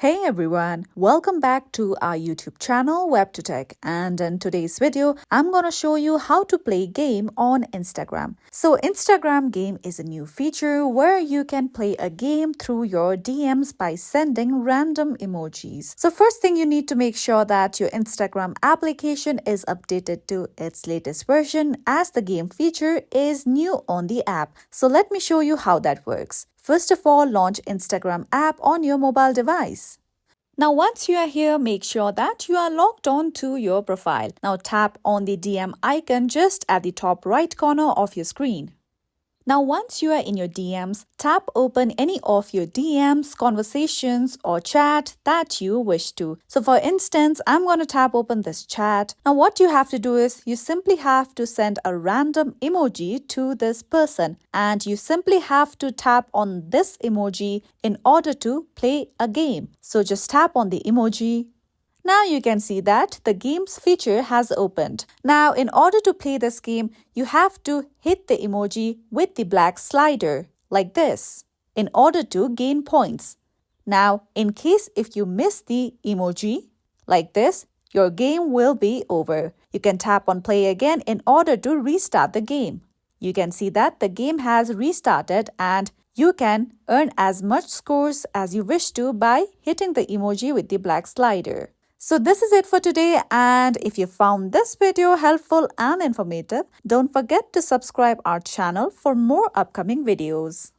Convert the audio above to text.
Hey everyone, welcome back to our YouTube channel WebToTech, and in today's video I'm going to show you how to play game on Instagram. So Instagram game is a new feature where you can play a game through your DMs by sending random emojis. So first thing, you need to make sure that your Instagram application is updated to its latest version, as the game feature is new on the app. So let me show you how that works. First of all, launch Instagram app on your mobile device. Now once you are here, make sure that you are logged on to your profile. Now tap on the DM icon just at the top right corner of your screen. Now once you are in your DMs, tap open any of your DMs, conversations or chat that you wish to. So for instance, I'm going to tap open this chat. Now what you have to do is you simply have to send a random emoji to this person, and you simply have to tap on this emoji in order to play a game. So just tap on the emoji. Now you can see that the game's feature has opened. Now in order to play this game, you have to hit the emoji with the black slider like this in order to gain points. Now in case if you miss the emoji like this, your game will be over. You can tap on play again in order to restart the game. You can see that the game has restarted, and you can earn as much scores as you wish to by hitting the emoji with the black slider. So this is it for today, and if you found this video helpful and informative, don't forget to subscribe our channel for more upcoming videos.